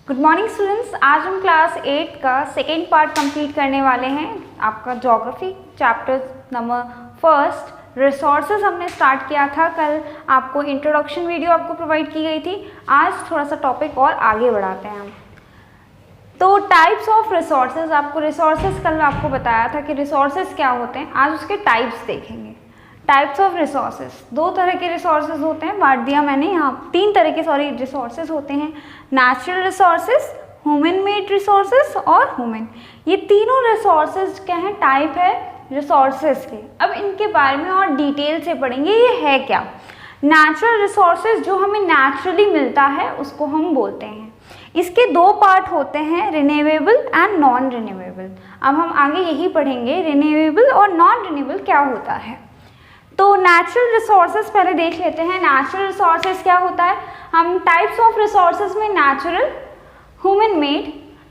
Good morning students, आज हम class 8 का सेकेंड पार्ट कंप्लीट करने वाले हैं। आपका geography chapter number first resources हमने स्टार्ट किया था कल। आपको इंट्रोडक्शन वीडियो आपको प्रोवाइड की गई थी। आज थोड़ा सा टॉपिक और आगे बढ़ाते हैं हम। तो टाइप्स ऑफ रिसोर्सेज, आपको रिसोर्सेज कल आपको बताया था कि रिसोर्सेज क्या होते हैं। आज उसके टाइप्स देखेंगे। टाइप्स ऑफ रिसोर्सेज, दो तरह के रिसोर्सेज होते हैं, बांट दिया मैंने यहाँ। तीन तरह के रिसोर्सेज होते हैं, natural resources, human made resources और ह्यूमन। ये तीनों रिसोर्सेज क्या हैं, टाइप है रिसोर्सेज के। अब इनके बारे में और डिटेल से पढ़ेंगे, ये है क्या। नेचुरल रिसोर्सेज जो हमें नेचुरली मिलता है उसको हम बोलते हैं। इसके दो पार्ट होते हैं, रिन्यूएबल एंड नॉन रिन्यूएबल। अब हम आगे यही पढ़ेंगे, रिन्यूएबल और नॉन रिन्यूएबल क्या होता है। तो नेचुरल रिसोर्सेज पहले देख लेते हैं। नेचुरल रिसोर्सेज क्या होता है, हम टाइप्स ऑफ रिसोर्सेज में natural, human made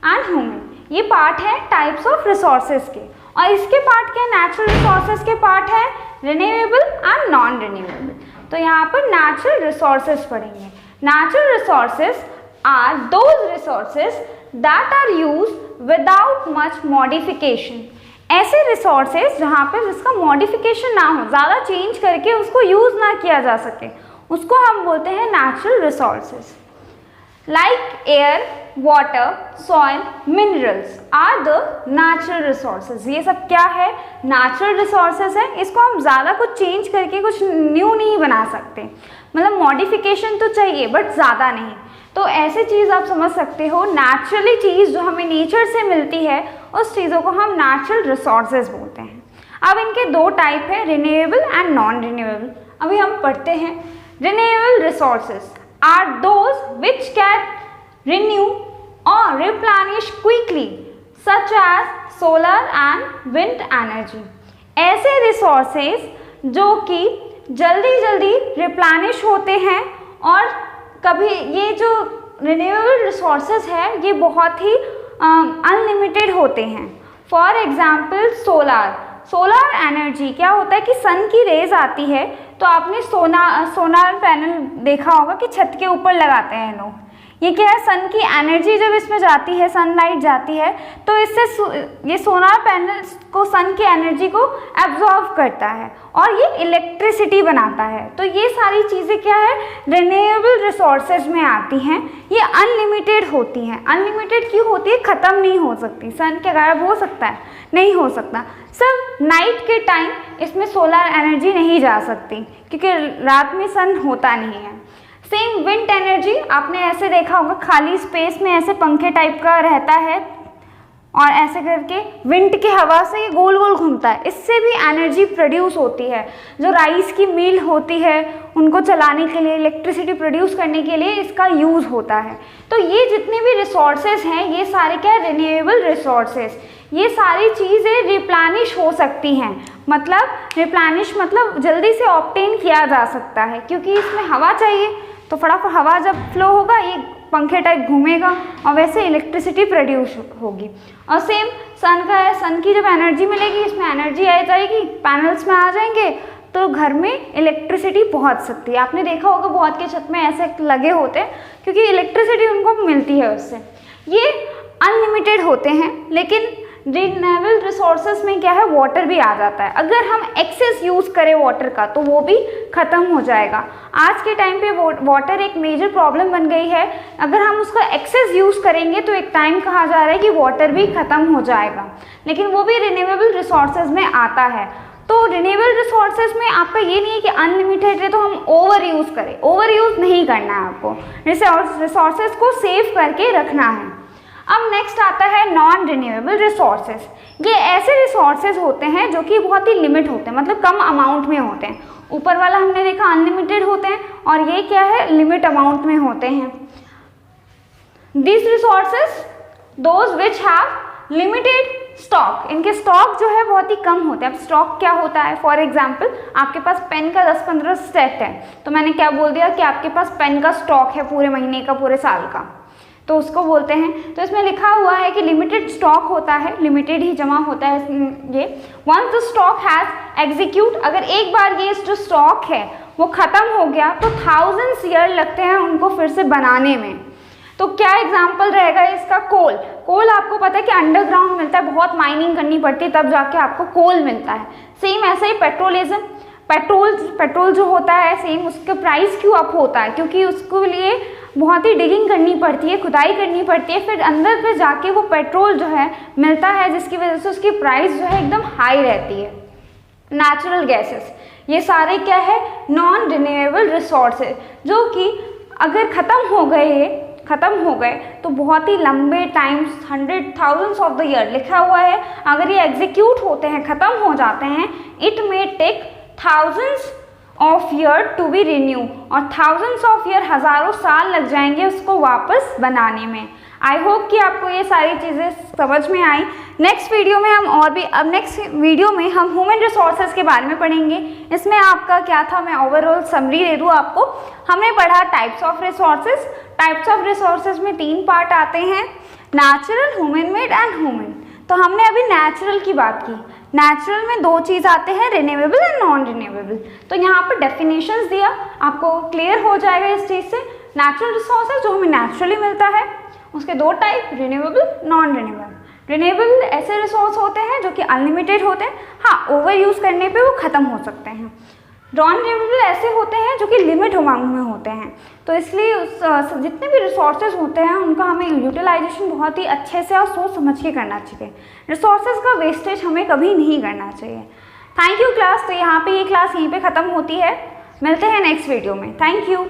and human, ये पार्ट है टाइप्स ऑफ रिसोर्सेज के। और इसके पार्ट क्या है, नेचुरल रिसोर्सेज के पार्ट है रिन्यूएबल एंड नॉन रिन्यूएबल। तो यहाँ पर नेचुरल रिसोर्सेज पढ़ेंगे। Natural resources are those resources that are used without much modification. ऐसे रिसोर्सेज जहाँ पे जिसका मॉडिफिकेशन ना हो, ज़्यादा चेंज करके उसको यूज़ ना किया जा सके, उसको हम बोलते हैं natural resources. Like air, water, soil, minerals are the natural resources. ये सब क्या है, नेचुरल रिसोर्सेज है। इसको हम ज़्यादा कुछ चेंज करके कुछ न्यू नहीं बना सकते, मतलब मॉडिफिकेशन तो चाहिए बट ज़्यादा नहीं। तो ऐसी चीज़ आप समझ सकते हो, नेचुरली चीज़ जो हमें नेचर से मिलती है उस चीज़ों को हम नेचुरल रिसोर्सेज बोलते हैं। अब इनके दो टाइप है, रिन्यूएबल एंड नॉन रिन्यूएबल। अभी हम पढ़ते हैं। Renewable resources are those which can renew और replenish quickly, such as solar and wind energy. ऐसे रिसोर्सेज जो कि जल्दी जल्दी रिप्लेनिश होते हैं, और कभी ये जो रिन्यूएबल रिसोर्सेज है ये बहुत ही अनलिमिटेड होते हैं। फॉर एग्जाम्पल सोलर एनर्जी क्या होता है कि सन की रेज आती है, तो आपने सोलर पैनल देखा होगा कि छत के ऊपर लगाते हैं लोग। ये क्या है, सन की एनर्जी जब इसमें जाती है, सनलाइट जाती है, तो इससे ये सोलर पैनल को सन की एनर्जी को एब्जॉर्व करता है और ये इलेक्ट्रिसिटी बनाता है। तो ये सारी चीज़ें क्या है, रिन्यूएबल रिसोर्सेज में आती हैं। ये अनलिमिटेड होती हैं। अनलिमिटेड क्यों होती है, ख़त्म नहीं हो सकती। सन क्या गायब हो सकता है, नहीं हो सकता। सब नाइट के टाइम इसमें सोलर एनर्जी नहीं जा सकती क्योंकि रात में सन होता नहीं है। सेम विंड एनर्जी, आपने ऐसे देखा होगा खाली स्पेस में ऐसे पंखे टाइप का रहता है और ऐसे करके विंड की हवा से ये गोल गोल घूमता है, इससे भी एनर्जी प्रोड्यूस होती है। जो राइस की मिल होती है उनको चलाने के लिए, इलेक्ट्रिसिटी प्रोड्यूस करने के लिए इसका यूज़ होता है। तो ये जितने भी रिसोर्सेज हैं ये सारे क्या है, रिन्यूएबल रिसोर्सेज। ये सारी चीज़ें रिप्लेनिश हो सकती हैं, मतलब रिप्लेनिश मतलब जल्दी से ऑब्टेन किया जा सकता है, क्योंकि इसमें हवा चाहिए। तो फटाफट हवा जब फ्लो होगा ये पंखे टाइप घूमेगा और वैसे इलेक्ट्रिसिटी प्रोड्यूस होगी। और सेम सन का है, सन की जब एनर्जी मिलेगी इसमें एनर्जी आ जाएगी, पैनल्स में आ जाएंगे तो घर में इलेक्ट्रिसिटी पहुंच सकती है। आपने देखा होगा बहुत के छत में ऐसे लगे होते हैं क्योंकि इलेक्ट्रिसिटी उनको मिलती है उससे। ये अनलिमिटेड होते हैं, लेकिन रिन्यूएबल रिसोर्सेज में क्या है, वाटर भी आ जाता है। अगर हम एक्सेस यूज़ करें वाटर का तो वो भी ख़त्म हो जाएगा। आज के टाइम पे वाटर एक मेजर प्रॉब्लम बन गई है। अगर हम उसका एक्सेस यूज़ करेंगे तो एक टाइम कहा जा रहा है कि वाटर भी ख़त्म हो जाएगा, लेकिन वो भी रिन्यूएबल रिसोर्सेज में आता है। तो रिन्यूएबल रिसोर्सेज में आपका ये नहीं है कि अनलिमिटेड है तो हम ओवर यूज़ करें। ओवर यूज़ नहीं करना है आपको, रिसोर्सेज को सेव करके रखना है। अब नेक्स्ट आता है नॉन रिन्यूएबल रिसोर्सेज। ये ऐसे रिसोर्सेज होते हैं जो कि बहुत ही लिमिट होते हैं, मतलब कम अमाउंट में होते हैं। ऊपर वाला हमने देखा अनलिमिटेड होते हैं और ये क्या है, लिमिट अमाउंट में होते हैं। This resources those which have limited stock, इनके स्टॉक जो है बहुत ही कम होते हैं। अब स्टॉक क्या होता है, फॉर एग्जाम्पल आपके पास पेन का 10-15 सेट है, तो मैंने क्या बोल दिया कि आपके पास पेन का स्टॉक है पूरे महीने का, पूरे साल का, तो उसको बोलते हैं। तो इसमें लिखा हुआ है कि लिमिटेड स्टॉक होता है, लिमिटेड ही जमा होता है ये। Once the stock has execute, अगर एक बार ये जो स्टॉक है वो ख़त्म हो गया तो 1000 ईयर लगते हैं उनको फिर से बनाने में। तो क्या एग्जाम्पल रहेगा इसका? कोल। कोल आपको पता है कि अंडरग्राउंड मिलता है, बहुत माइनिंग करनी पड़ती है तब जाके आपको कोल मिलता है। सेम ऐसा ही पेट्रोलिज्म, पेट्रोल जो होता है सेम उसका प्राइस क्यों अप होता है? क्योंकि उसको लिए बहुत ही डिगिंग करनी पड़ती है, खुदाई करनी पड़ती है, फिर अंदर पे जाके वो पेट्रोल जो है मिलता है, जिसकी वजह से उसकी प्राइस जो है एकदम हाई रहती है। नेचुरल गैसेस, ये सारे क्या है? नॉन रिन्यूएबल रिसोर्सेज, जो कि अगर ख़त्म हो गए तो बहुत ही लंबे टाइम्स, 100,000 ऑफ द ईयर लिखा हुआ है, अगर ये एग्जीक्यूट होते हैं, ख़त्म हो जाते हैं, it may take thousands of year to be renew, और थाउजेंड्स ऑफ ईयर, हज़ारों साल लग जाएंगे उसको वापस बनाने में। आई होप कि आपको ये सारी चीज़ें समझ में आई। नेक्स्ट वीडियो में हम और भी, अब नेक्स्ट वीडियो में हम ह्यूमन रिसोर्सेज के बारे में पढ़ेंगे। इसमें आपका क्या था, मैं ओवरऑल समरी दे दूँ आपको। हमने पढ़ा types of resources. Types of resources में 3 पार्ट आते हैं, natural, human made and human. तो हमने अभी नेचुरल की बात की। नेचुरल में 2 चीज़ आते हैं, रिन्यूएबल एंड नॉन रिन्यूएबल। तो यहाँ पर डेफिनेशंस दिया, आपको क्लियर हो जाएगा इस चीज़ से। नेचुरल रिसोर्सेज जो हमें नेचुरली मिलता है, उसके 2 type, renewable, non renewable. Renewable ऐसे रिसोर्स होते हैं जो कि अनलिमिटेड होते हैं, हाँ ओवर यूज़ करने पे वो ख़त्म हो सकते हैं। नॉन रिन्यूएबल ऐसे होते हैं जो कि लिमिट अमाउंट में होते हैं। तो इसलिए जितने भी रिसोर्सेज होते हैं उनका हमें यूटिलाइजेशन बहुत ही अच्छे से और सोच समझ के करना चाहिए। रिसोर्सेज का वेस्टेज हमें कभी नहीं करना चाहिए। Thank you class. तो यहाँ पे ये क्लास यहीं पे ख़त्म होती है। मिलते हैं नेक्स्ट वीडियो में। Thank you.